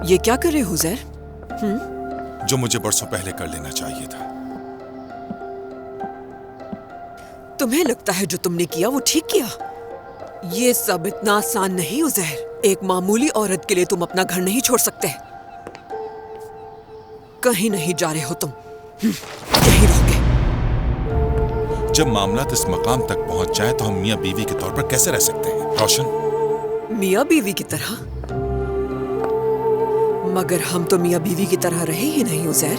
ये क्या कर रहे हो उज़ैर? जो मुझे बरसों पहले कर लेना चाहिए था। तुम्हें लगता है जो तुमने किया वो ठीक किया? ये सब इतना आसान नहीं उज़ैर। एक मामूली औरत के लिए तुम अपना घर नहीं छोड़ सकते। कहीं नहीं जा रहे हो तुम, यहीं रहोगे। जब मामला इस मकाम तक पहुंच जाए तो हम मियां बीवी के तौर पर कैसे रह सकते हैं रोशन? मियां बीवी की तरह? मगर हम तो मियां बीवी की तरह रहे ही नहीं उज़ैर।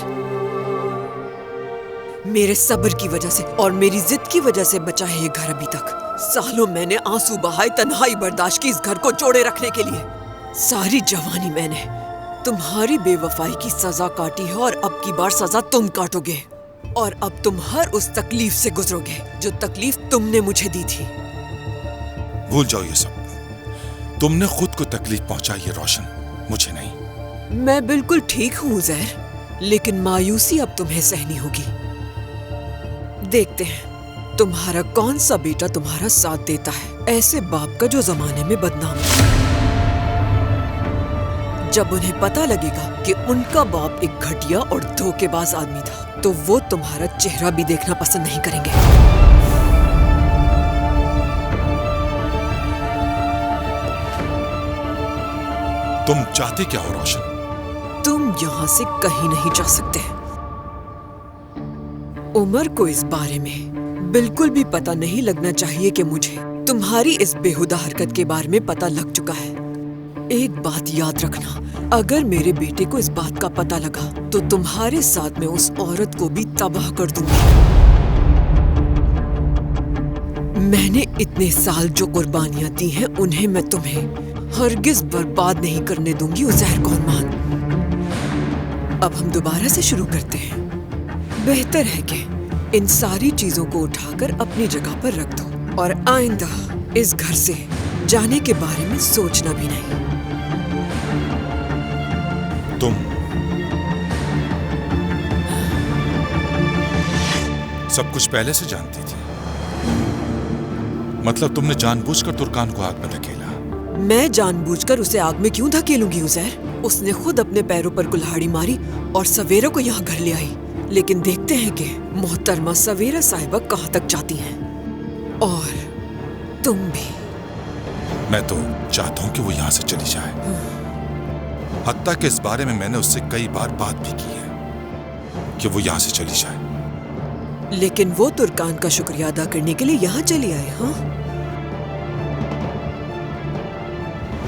मेरे सब्र की वजह से और मेरी जिद की वजह से बचा है ये घर अभी तक। सालों मैंने आंसू बहाए, तन्हाई बर्दाश्त की इस घर को जोड़े रखने के लिए। सारी जवानी मैंने तुम्हारी बेवफाई की सजा काटी है और अब की बार सजा तुम काटोगे। और अब तुम हर उस तकलीफ से गुजरोगे जो तकलीफ तुमने मुझे दी थी। भूल जाओ ये सब। तुमने खुद को तकलीफ पहुंचाई है रोशन, मुझे नहीं। मैं बिल्कुल ठीक हूँ उज़ैर, लेकिन मायूसी अब तुम्हें सहनी होगी। देखते हैं तुम्हारा कौन सा बेटा तुम्हारा साथ देता है, ऐसे बाप का जो जमाने में बदनाम है। जब उन्हें पता लगेगा कि उनका बाप एक घटिया और धोखेबाज आदमी था, तो वो तुम्हारा चेहरा भी देखना पसंद नहीं करेंगे। तुम चाहते क्या हो रोशन? तुम यहाँ से कहीं नहीं जा सकते। उमर को इस बारे में बिल्कुल भी पता नहीं लगना चाहिए कि मुझे तुम्हारी इस बेहुदा हरकत के बारे में पता लग चुका है। एक बात याद रखना, अगर मेरे बेटे को इस बात का पता लगा तो तुम्हारे साथ में उस औरत को भी तबाह कर दूंगी। मैंने इतने साल जो कुर्बानियां दी हैं उन्हें मैं तुम्हें हरगिज बर्बाद नहीं करने दूंगी उज़ैर कौरमान। अब हम दोबारा से शुरू करते हैं। बेहतर है कि इन सारी चीजों को उठाकर अपनी जगह पर रख दो और आइंदा इस घर से जाने के बारे में सोचना भी नहीं। तुम सब कुछ पहले से जानती थी? मतलब तुमने जानबूझकर तुर्कान को आग में धकेला? मैं जानबूझकर उसे आग में क्यों धकेलूंगी उज़ैर? उसने खुद अपने पैरों पर कुल्हाड़ी मारी और सवेरा को यहाँ घर ले आई। लेकिन देखते हैं कि मोहतरमा सवेरा साहिबा कहाँ तक जाती हैं। और तुम भी। मैं तो चाहता हूँ कि वो यहाँ से चली जाए। हत्ता कि इस बारे में मैंने उससे कई बार बात भी की है कि वो यहाँ से चली जाए। लेकिन वो तुर्कान का शुक्रिया अदा करने के लिए यहाँ चली आए। हाँ,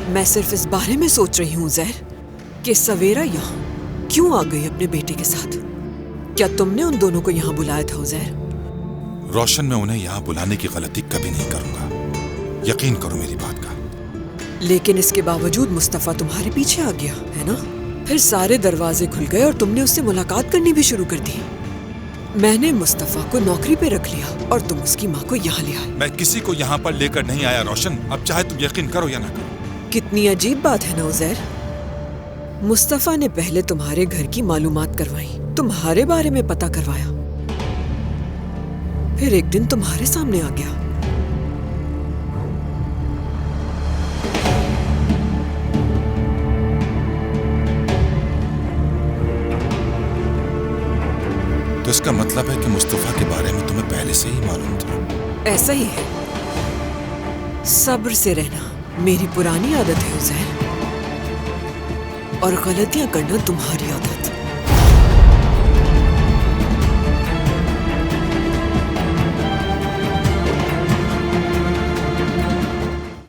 मैं सिर्फ इस बारे में सोच रही हूँ उज़ैर कि सवेरा यहाँ क्यों आ गई अपने बेटे के साथ। क्या तुमने उन दोनों को यहाँ बुलाया था उज़ैर? रोशन, मैं उन्हें यहाँ बुलाने की गलती कभी नहीं करूंगा, यकीन करो मेरी बात का। लेकिन इसके बावजूद मुस्तफा तुम्हारे पीछे आ गया है ना? फिर सारे दरवाजे खुल गए और तुमने उससे मुलाकात करनी भी शुरू कर दी। मैंने मुस्तफा को नौकरी पे रख लिया और तुम उसकी माँ को यहाँ ले आए। मैं किसी को यहाँ पर लेकर नहीं आया रोशन, अब चाहे तुम यकीन करो या ना करो। कितनी अजीब बात है ना उज़ैर। मुस्तफा ने पहले तुम्हारे घर की मालूमात करवाई, तुम्हारे बारे में पता करवाया, फिर एक दिन तुम्हारे सामने आ गया। तो इसका मतलब है कि मुस्तफा के बारे में तुम्हें पहले से ही मालूम था? ऐसा ही है। सब्र से रहना मेरी पुरानी आदत है उज़ैर, और गलतियां करना तुम्हारी आदत।